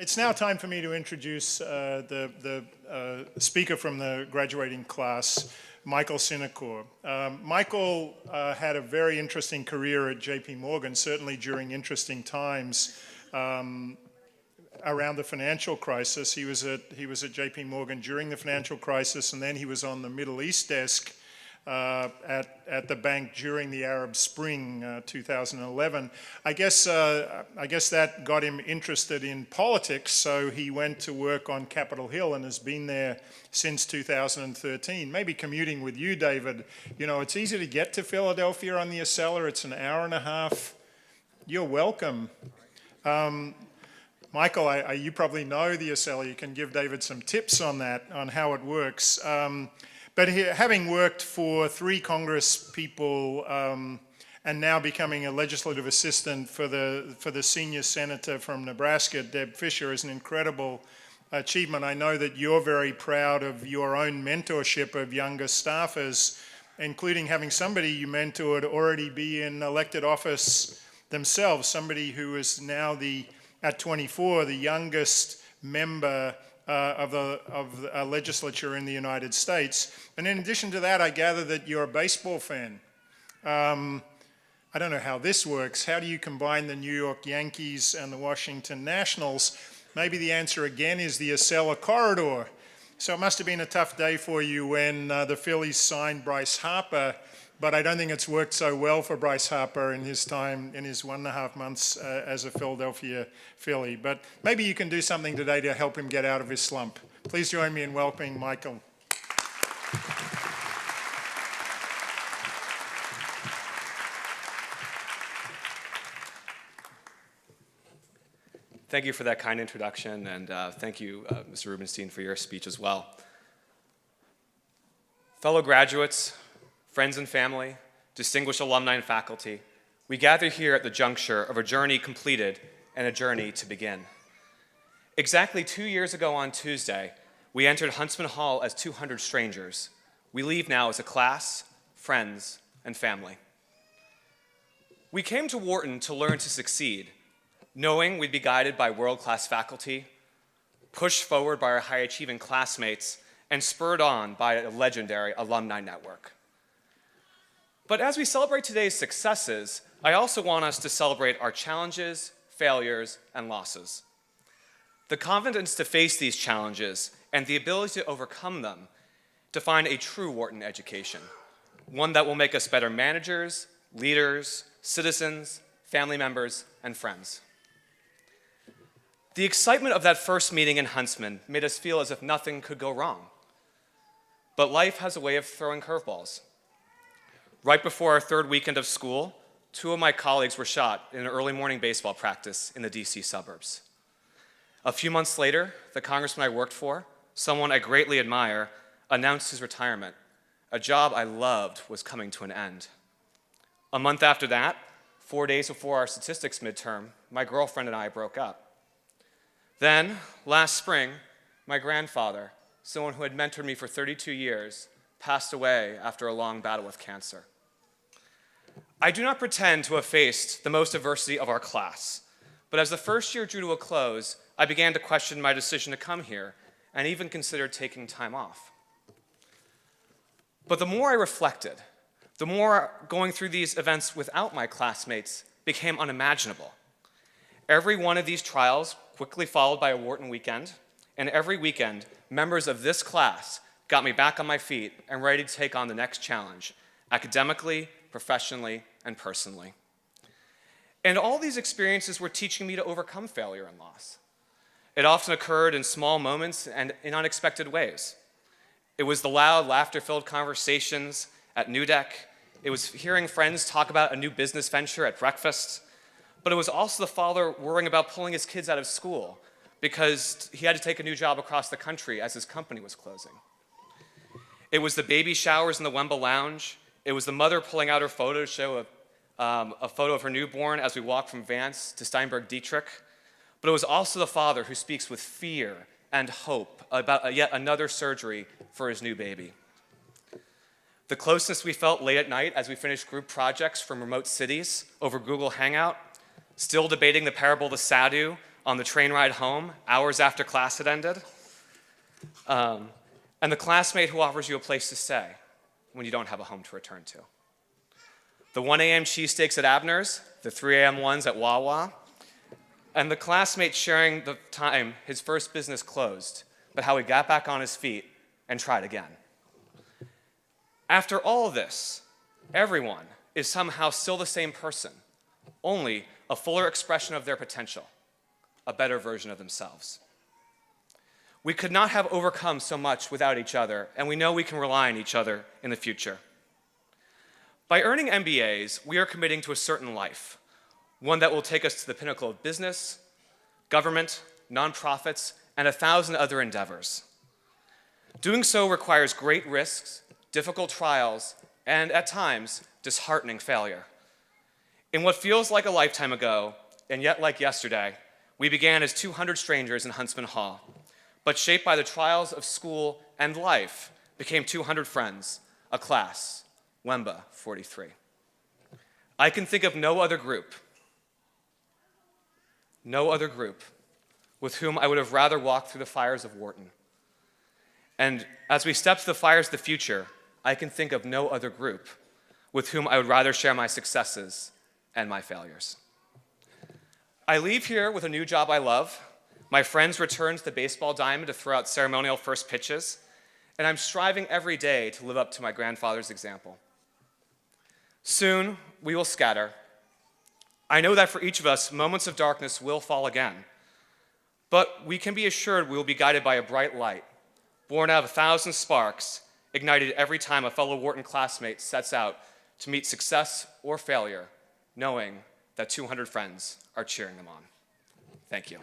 It's now time for me to introduce the speaker from the graduating class, Michael Sinacore. Michael had a very interesting career at JP Morgan, certainly during interesting times around the financial crisis. He was at JP Morgan during the financial crisis, and then he was on the Middle East desk at the bank during the Arab Spring 2011. I guess that got him interested in politics, so he went to work on Capitol Hill and has been there since 2013. Maybe commuting with you, David. You know, it's easy to get to Philadelphia on the Acela. It's an hour and a half. You're welcome. Michael, you probably know the Acela. You can give David some tips on that, on how it works. But having worked for 3 Congress people and now becoming a legislative assistant for the senior senator from Nebraska, Deb Fischer, is an incredible achievement. I know that you're very proud of your own mentorship of younger staffers, including having somebody you mentored already be in elected office themselves, somebody who is now at 24, the youngest member of a legislature in the United States. And in addition to that, I gather that you're a baseball fan. I don't know how this works. How do you combine the New York Yankees and the Washington Nationals? Maybe the answer again is the Acela corridor. So it must have been a tough day for you when the Phillies signed Bryce Harper, but I don't think it's worked so well for Bryce Harper in his time, in his 1.5 months as a Philadelphia Philly. But maybe you can do something today to help him get out of his slump. Please join me in welcoming Michael. Thank you for that kind introduction, and thank you, Mr. Rubenstein, for your speech as well. Fellow graduates, friends and family, distinguished alumni and faculty, we gather here at the juncture of a journey completed and a journey to begin. Exactly 2 years ago on Tuesday, we entered Huntsman Hall as 200 strangers. We leave now as a class, friends, and family. We came to Wharton to learn to succeed, knowing we'd be guided by world-class faculty, pushed forward by our high-achieving classmates, and spurred on by a legendary alumni network. But as we celebrate today's successes, I also want us to celebrate our challenges, failures, and losses. The confidence to face these challenges and the ability to overcome them define a true Wharton education, one that will make us better managers, leaders, citizens, family members, and friends. The excitement of that first meeting in Huntsman made us feel as if nothing could go wrong. But life has a way of throwing curveballs. Right before our 3rd weekend of school, 2 of my colleagues were shot in an early morning baseball practice in the DC suburbs. A few months later, the congressman I worked for, someone I greatly admire, announced his retirement. A job I loved was coming to an end. A month after that, 4 days before our statistics midterm, my girlfriend and I broke up. Then, last spring, my grandfather, someone who had mentored me for 32 years, passed away after a long battle with cancer. I do not pretend to have faced the most adversity of our class, but as the first year drew to a close, I began to question my decision to come here and even considered taking time off. But the more I reflected, the more going through these events without my classmates became unimaginable. Every one of these trials quickly followed by a Wharton weekend, and every weekend, members of this class got me back on my feet and ready to take on the next challenge, academically, professionally, and personally. And all these experiences were teaching me to overcome failure and loss. It often occurred in small moments and in unexpected ways. It was the loud, laughter-filled conversations at NUDEC. It was hearing friends talk about a new business venture at breakfast. But it was also the father worrying about pulling his kids out of school because he had to take a new job across the country as his company was closing. It was the baby showers in the Wemba Lounge. It was the mother pulling out her photo to show a photo of her newborn as we walked from Vance to Steinberg Dietrich. But it was also the father who speaks with fear and hope about yet another surgery for his new baby. The closeness we felt late at night as we finished group projects from remote cities over Google Hangout, still debating the parable of the sadhu on the train ride home, hours after class had ended, and the classmate who offers you a place to stay when you don't have a home to return to. The 1 a.m. cheesesteaks at Abner's, the 3 a.m. ones at Wawa, and the classmate sharing the time his first business closed, but how he got back on his feet and tried again. After all of this, everyone is somehow still the same person, only a fuller expression of their potential, a better version of themselves. We could not have overcome so much without each other, and we know we can rely on each other in the future. By earning MBAs, we are committing to a certain life, one that will take us to the pinnacle of business, government, nonprofits, and 1,000 other endeavors. Doing so requires great risks, difficult trials, and at times, disheartening failure. In what feels like a lifetime ago, and yet like yesterday, we began as 200 strangers in Huntsman Hall, but shaped by the trials of school and life, became 200 friends, a class, Wemba 43. I can think of no other group with whom I would have rather walked through the fires of Wharton. And as we step to the fires of the future, I can think of no other group with whom I would rather share my successes and my failures. I leave here with a new job I love. My friends return to the baseball diamond to throw out ceremonial first pitches, and I'm striving every day to live up to my grandfather's example. Soon, we will scatter. I know that for each of us, moments of darkness will fall again, but we can be assured we will be guided by a bright light, born out of 1,000 sparks, ignited every time a fellow Wharton classmate sets out to meet success or failure, knowing that 200 friends are cheering them on. Thank you.